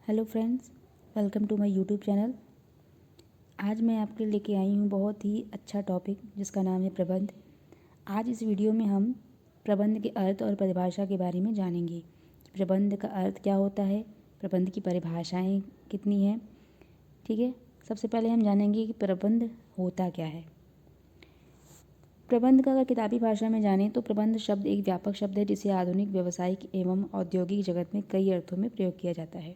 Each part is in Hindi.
Hello friends, welcome to my YouTube channel. आज मैं आपके लिए लेके आई हूँ बहुत ही अच्छा टॉपिक जिसका नाम है प्रबंध। आज इस वीडियो में हम प्रबंध के अर्थ और परिभाषा के बारे में जानेंगे। प्रबंध का अर्थ क्या होता है, प्रबंध की परिभाषाएं कितनी हैं। ठीक है, सबसे पहले हम जानेंगे कि प्रबंध होता क्या है। प्रबंध का अगर किताबी भाषा में जानें तो प्रबंध शब्द एक व्यापक शब्द है जिसे आधुनिक व्यावसायिक एवं औद्योगिक जगत में कई अर्थों में प्रयोग किया जाता है।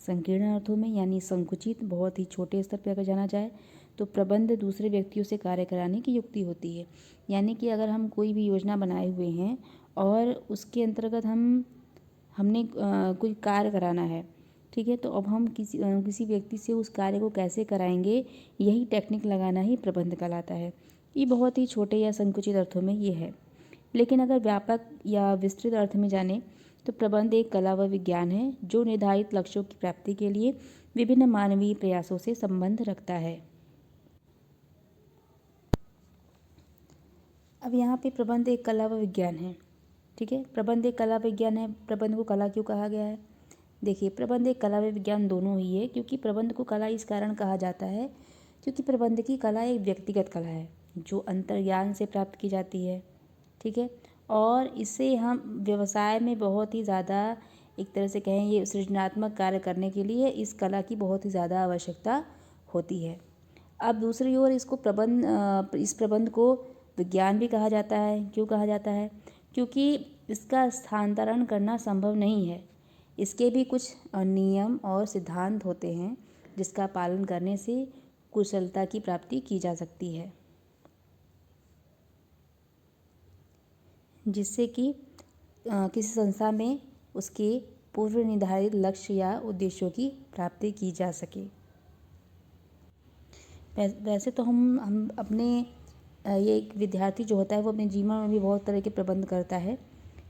संकीर्ण अर्थों में यानी संकुचित बहुत ही छोटे स्तर पर अगर जाना जाए तो प्रबंध दूसरे व्यक्तियों से कार्य कराने की युक्ति होती है। यानी कि अगर हम कोई भी योजना बनाए हुए हैं और उसके अंतर्गत हमने कोई कार्य कराना है, ठीक है, तो अब हम किसी व्यक्ति से उस कार्य को कैसे कराएंगे, यही टेक्निक लगाना ही प्रबंध कहलाता है। ये बहुत ही छोटे या संकुचित अर्थों में ये है। लेकिन अगर व्यापक या विस्तृत अर्थ में जाने तो प्रबंध एक कला व विज्ञान है जो निर्धारित लक्ष्यों की प्राप्ति के लिए विभिन्न मानवीय प्रयासों से संबंध रखता है। अब यहाँ पे प्रबंध एक कला व विज्ञान है। ठीक है, प्रबंध एक कला विज्ञान है। प्रबंध को कला क्यों कहा गया है? देखिए, प्रबंध एक कला व विज्ञान दोनों ही है, क्योंकि प्रबंध को कला इस कारण कहा जाता है क्योंकि प्रबंध की कला एक व्यक्तिगत कला है जो अंतर्ज्ञान से प्राप्त की जाती है। ठीक है, और इससे हम व्यवसाय में बहुत ही ज़्यादा, एक तरह से कहें, ये सृजनात्मक कार्य करने के लिए इस कला की बहुत ही ज़्यादा आवश्यकता होती है। अब दूसरी ओर इस प्रबंध को विज्ञान भी कहा जाता है। क्यों कहा जाता है? क्योंकि इसका स्थानांतरण करना संभव नहीं है। इसके भी कुछ नियम और सिद्धांत होते हैं जिसका पालन करने से कुशलता की प्राप्ति की जा सकती है, जिससे कि किसी संस्था में उसके पूर्व निर्धारित लक्ष्य या उद्देश्यों की प्राप्ति की जा सके। वैसे तो हम अपने ये एक विद्यार्थी जो होता है वो अपने जीवन में भी बहुत तरह के प्रबंध करता है।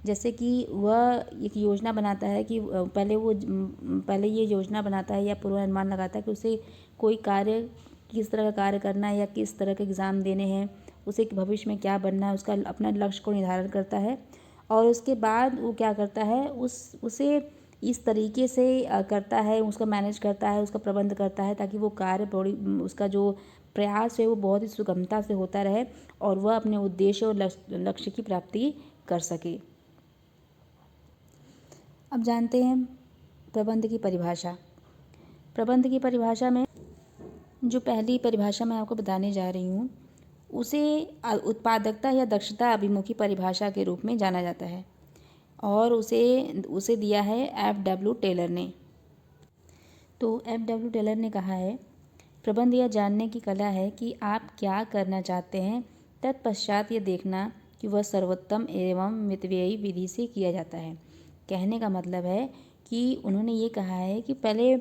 जैसे कि वह एक योजना बनाता है कि पहले ये योजना बनाता है या पूर्वानुमान लगाता है कि उसे कोई कार्य, किस तरह का कार्य करना है या किस तरह के एग्ज़ाम देने हैं, उसे भविष्य में क्या बनना है, उसका अपना लक्ष्य को निर्धारण करता है। और उसके बाद वो क्या करता है, उसे इस तरीके से करता है, उसका मैनेज करता है, उसका प्रबंध करता है ताकि वो कार्य उसका जो प्रयास है वो बहुत ही सुगमता से होता रहे और वह अपने उद्देश्य और लक्ष्य की प्राप्ति कर सके। अब जानते हैं प्रबंध की परिभाषा। प्रबंध की परिभाषा में जो पहली परिभाषा मैं आपको बताने जा रही हूँ उसे उत्पादकता या दक्षता अभिमुखी परिभाषा के रूप में जाना जाता है और उसे दिया है F.W. टेलर ने। तो F.W. टेलर ने कहा है, प्रबंध यह जानने की कला है कि आप क्या करना चाहते हैं, तत्पश्चात यह देखना कि वह सर्वोत्तम एवं मितव्ययी विधि से किया जाता है। कहने का मतलब है कि उन्होंने ये कहा है कि पहले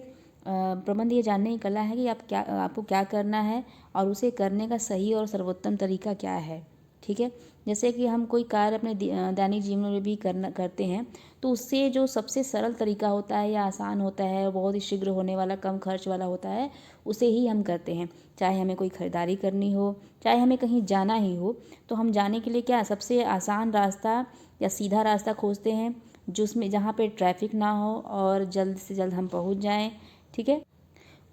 प्रबंध ये जानने की कला है कि आपको क्या करना है और उसे करने का सही और सर्वोत्तम तरीका क्या है। ठीक है, जैसे कि हम कोई कार्य अपने दैनिक जीवन में भी करते हैं तो उससे जो सबसे सरल तरीका होता है या आसान होता है, बहुत ही शीघ्र होने वाला, कम खर्च वाला होता है, उसे ही हम करते हैं। चाहे हमें कोई ख़रीदारी करनी हो, चाहे हमें कहीं जाना ही हो, तो हम जाने के लिए क्या सबसे आसान रास्ता या सीधा रास्ता खोजते हैं जहाँ पे ट्रैफिक ना हो और जल्द से जल्द हम पहुँच जाएँ। ठीक है,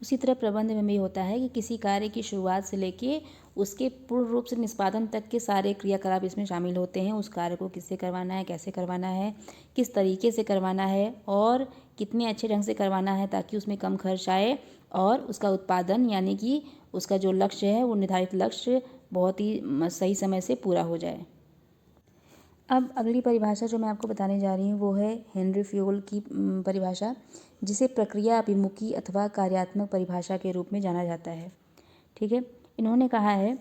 उसी तरह प्रबंध में भी होता है कि किसी कार्य की शुरुआत से लेके उसके पूर्ण रूप से निष्पादन तक के सारे क्रियाकलाप इसमें शामिल होते हैं। उस कार्य को किससे करवाना है, कैसे करवाना है, किस तरीके से करवाना है और कितने अच्छे ढंग से करवाना है ताकि उसमें कम खर्च आए और उसका उत्पादन, यानी कि उसका जो लक्ष्य है वो निर्धारित लक्ष्य बहुत ही सही समय से पूरा हो जाए। अब अगली परिभाषा जो मैं आपको बताने जा रही हूँ वो है हेनरी फ्यूल की परिभाषा, जिसे प्रक्रिया अभिमुखी अथवा कार्यात्मक परिभाषा के रूप में जाना जाता है। ठीक है, इन्होंने कहा है,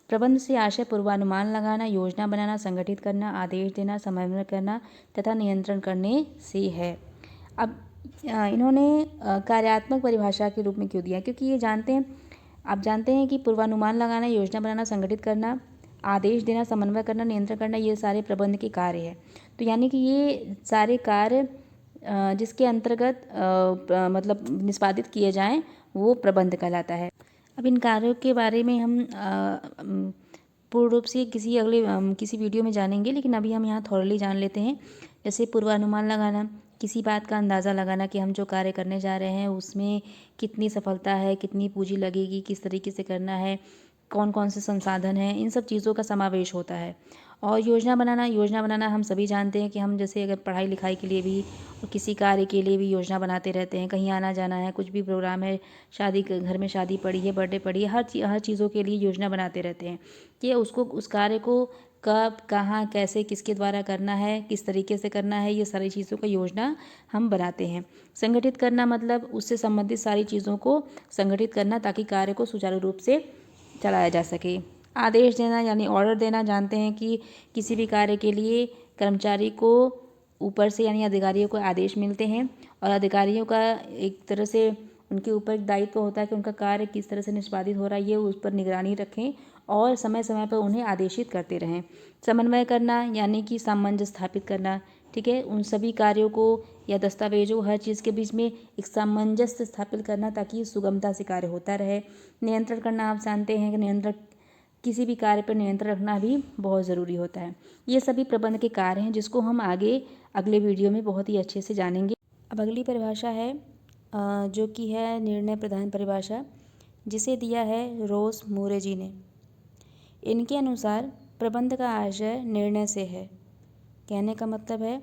प्रबंध से आशय पूर्वानुमान लगाना, योजना बनाना, संगठित करना, आदेश देना, समन्वय करना तथा नियंत्रण करने से है। अब इन्होंने कार्यात्मक परिभाषा के रूप में क्यों दिया? क्योंकि आप जानते हैं कि पूर्वानुमान लगाना, योजना बनाना, संगठित करना, आदेश देना, समन्वय करना, नियंत्रण करना, ये सारे प्रबंध के कार्य हैं। तो यानी कि ये सारे कार्य जिसके अंतर्गत मतलब निष्पादित किए जाएं वो प्रबंध कहलाता है। अब इन कार्यों के बारे में हम पूर्ण रूप से किसी वीडियो में जानेंगे, लेकिन अभी हम यहाँ थॉरली जान लेते हैं। जैसे पूर्वानुमान लगाना, किसी बात का अंदाज़ा लगाना कि हम जो कार्य करने जा रहे हैं उसमें कितनी सफलता है, कितनी पूँजी लगेगी, किस तरीके से करना है, कौन कौन से संसाधन हैं, इन सब चीज़ों का समावेश होता है। और योजना बनाना हम सभी जानते हैं कि हम जैसे अगर पढ़ाई लिखाई के लिए भी और किसी कार्य के लिए भी योजना बनाते रहते हैं। कहीं आना जाना है, कुछ भी प्रोग्राम है, घर में शादी पड़ी है, बर्थडे पड़ी है, हर चीज़ों के लिए योजना बनाते रहते हैं कि उस कार्य को कब, कहाँ, कैसे, किसके द्वारा करना है, किस तरीके से करना है, ये सारी चीज़ों का योजना हम बनाते हैं। संगठित करना मतलब उससे संबंधित सारी चीज़ों को संगठित करना ताकि कार्य को सुचारू रूप से चलाया जा सके। आदेश देना यानी ऑर्डर देना, जानते हैं कि किसी भी कार्य के लिए कर्मचारी को ऊपर से यानी अधिकारियों को आदेश मिलते हैं और अधिकारियों का एक तरह से उनके ऊपर एक दायित्व होता है कि उनका कार्य किस तरह से निष्पादित हो रहा है ये उस पर निगरानी रखें और समय समय पर उन्हें आदेशित करते रहें। समन्वय करना यानी कि सामंजस्य स्थापित करना, ठीक है, उन सभी कार्यों को या दस्तावेजों हर चीज़ के बीच में एक सामंजस्य स्थापित करना ताकि सुगमता से कार्य होता रहे। नियंत्रण करना, आप जानते हैं कि किसी भी कार्य पर नियंत्रण रखना भी बहुत ज़रूरी होता है। ये सभी प्रबंध के कार्य हैं जिसको हम अगले वीडियो में बहुत ही अच्छे से जानेंगे। अब अगली परिभाषा है जो कि है निर्णय प्रधान परिभाषा, जिसे दिया है रोस मूरे जी ने। इनके अनुसार प्रबंध का आशय निर्णय से है। कहने का मतलब है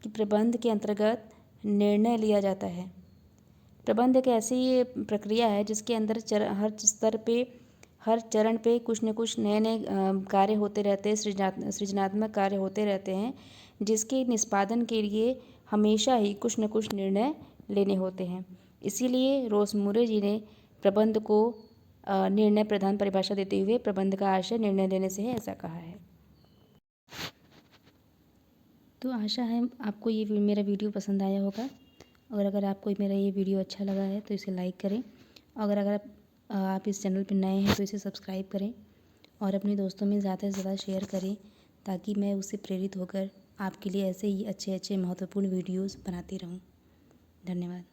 कि प्रबंध के अंतर्गत निर्णय लिया जाता है। प्रबंध एक ऐसी प्रक्रिया है जिसके अंदर हर स्तर पे, हर चरण पे कुछ न कुछ नए नए कार्य होते रहते हैं, सृजनात्मक कार्य होते रहते हैं, जिसके निष्पादन के लिए हमेशा ही कुछ न कुछ निर्णय लेने होते हैं। इसीलिए रोस मूरे जी ने प्रबंध को निर्णय प्रधान परिभाषा देते हुए प्रबंध का आशय निर्णय लेने से है ऐसा कहा है। तो आशा है आपको ये मेरा वीडियो पसंद आया होगा और अगर आपको मेरा ये वीडियो अच्छा लगा है तो इसे लाइक करें। अगर आप इस चैनल पर नए हैं तो इसे सब्सक्राइब करें और अपने दोस्तों में ज़्यादा से ज़्यादा शेयर करें ताकि मैं उससे प्रेरित होकर आपके लिए ऐसे ही अच्छे अच्छे महत्वपूर्ण वीडियोज़ बनाती रहूँ। धन्यवाद।